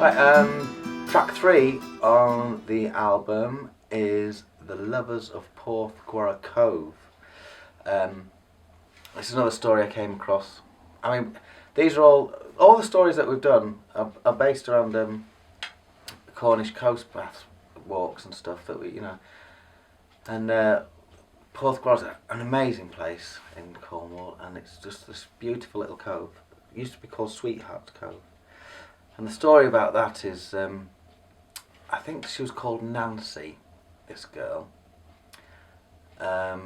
Right, track 3 on the album is The Lovers of Porthgwarra Cove. This is another story I came across. I mean, these are all the stories that we've done are based around Cornish coast paths, walks and stuff that we, and Porthgwarra's an amazing place in Cornwall, and it's just this beautiful little cove. It used to be called Sweetheart's Cove. And the story about that is, I think she was called Nancy, this girl.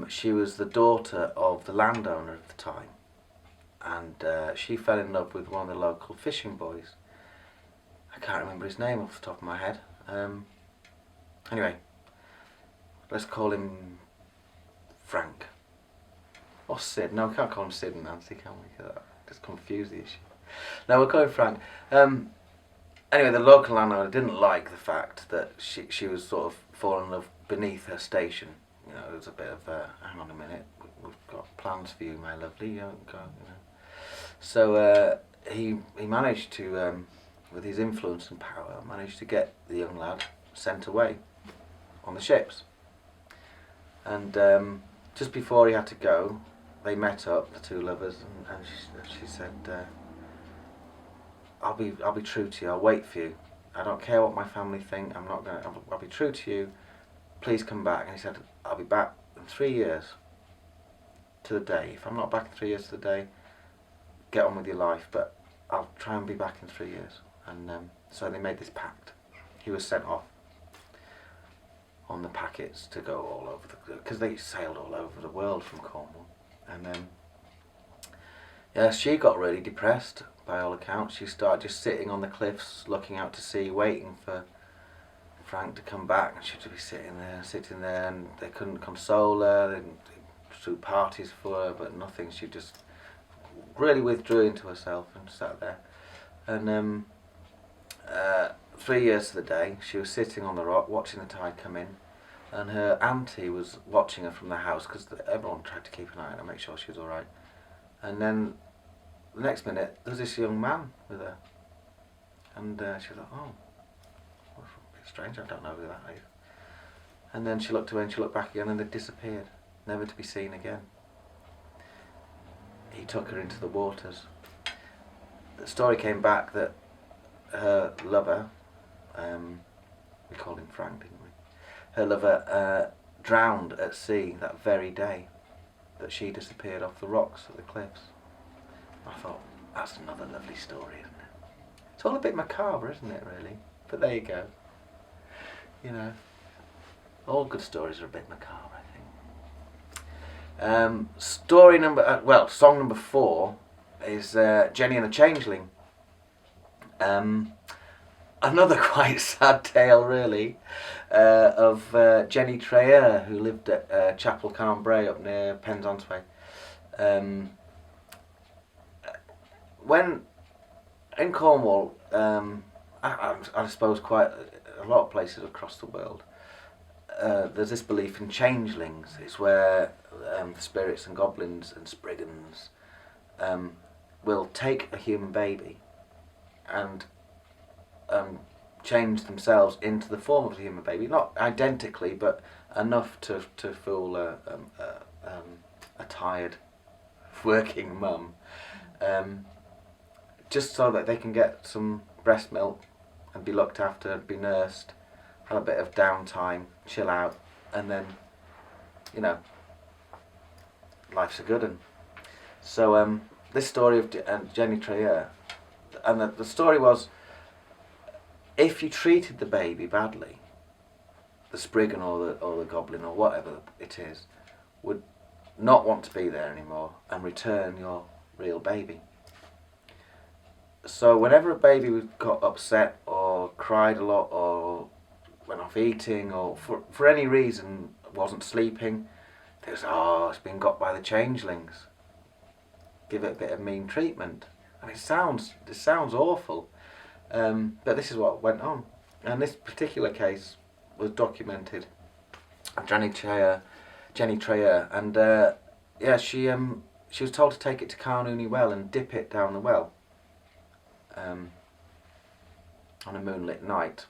She was the daughter of the landowner at the time, and she fell in love with one of the local fishing boys. I can't remember his name off the top of my head. Anyway, let's call him Frank. Or Sid. No, we can't call him Sid and Nancy, can we? That just confuse the issue. No, we'll call him Frank. Anyway, the local landowner didn't like the fact that she was sort of falling in love beneath her station. It was a bit of hang on a minute, we've got plans for you, my lovely. You don't go, So he managed to, with his influence and power, managed to get the young lad sent away on the ships. And just before he had to go, they met up, the two lovers, and she said, I'll be true to you. I'll wait for you. I don't care what my family think. I'll be true to you. Please come back. And he said, I'll be back in 3 years to the day. If I'm not back in 3 years to the day, get on with your life. But I'll try and be back in 3 years. And so they made this pact. He was sent off on the packets to go all over because they sailed all over the world from Cornwall. And she got really depressed. By all accounts, she started just sitting on the cliffs, looking out to sea, waiting for Frank to come back, and she'd be sitting there, and they couldn't console her. They threw parties for her, but nothing. She just really withdrew into herself and sat there. And 3 years to the day, she was sitting on the rock, watching the tide come in, and her auntie was watching her from the house because everyone tried to keep an eye on her, make sure she was all right. And then the next minute, there's this young man with her, and she was like, "Oh, that's a bit strange. I don't know who that is." And then she looked away and she looked back again, and they disappeared, never to be seen again. He took her into the waters. The story came back that her lover, we called him Frank, didn't we? Her lover drowned at sea that very day that she disappeared off the rocks at the cliffs. I thought, that's another lovely story, isn't it? It's all a bit macabre, isn't it, really? But there you go. All good stories are a bit macabre, I think. Song number 4 is Jenny and the Changeling. Another quite sad tale, really, of Jenny Treyer, who lived at Chapel Cambrai up near Penzance. When in Cornwall, I suppose quite a lot of places across the world, there's this belief in changelings. It's where the spirits and goblins and spriggans will take a human baby and change themselves into the form of a human baby. Not identically, but enough to fool a tired working mum. Just so that they can get some breast milk and be looked after, be nursed, have a bit of downtime, chill out, and then, life's a good one. So this story of Jenny Treyer, and the story was, if you treated the baby badly, the spriggan or the goblin or whatever it is, would not want to be there anymore and return your real baby. So whenever a baby got upset or cried a lot or went off eating or for any reason wasn't sleeping, they was, it's been got by the changelings. Give it a bit of mean treatment. And it sounds awful, but this is what went on. And this particular case was documented. Jenny Treyer, and she was told to take it to Carnooney Well and dip it down the well. on a moonlit night,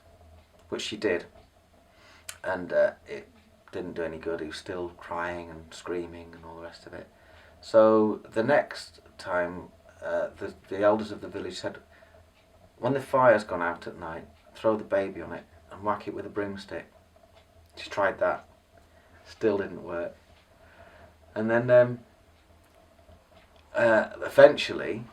which she did, and it didn't do any good. He was still crying and screaming and all the rest of it. So the next time, the elders of the village said, when the fire's gone out at night, throw the baby on it and whack it with a broomstick. She tried that, still didn't work. And then eventually,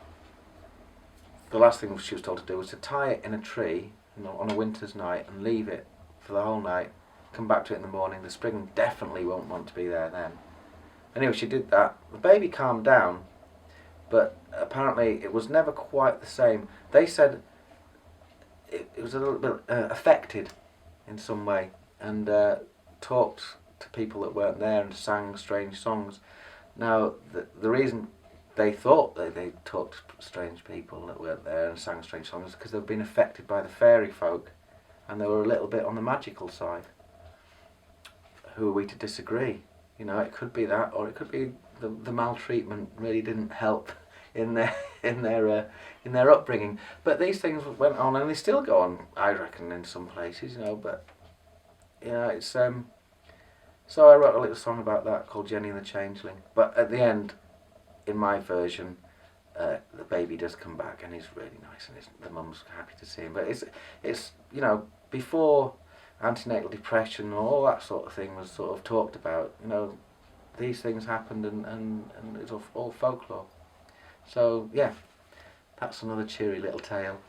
the last thing she was told to do was to tie it in a tree, on a winter's night, and leave it for the whole night. Come back to it in the morning. The spring definitely won't want to be there then. Anyway, she did that. The baby calmed down, but apparently it was never quite the same. They said it was a little bit affected in some way, and talked to people that weren't there and sang strange songs. Now, the reason they thought that they talked to strange people that weren't there and sang strange songs is because they've been affected by the fairy folk, and they were a little bit on the magical side. Who are we to disagree? You know, it could be that, or it could be the maltreatment really didn't help in their upbringing. But these things went on, and they still go on, I reckon, in some places. You know, but it's so I wrote a little song about that called Jenny and the Changeling. But at the end, in my version, the baby does come back, and he's really nice, and the mum's happy to see him. But it's before antenatal depression and all that sort of thing was sort of talked about. These things happened, and it's all folklore. So yeah, that's another cheery little tale.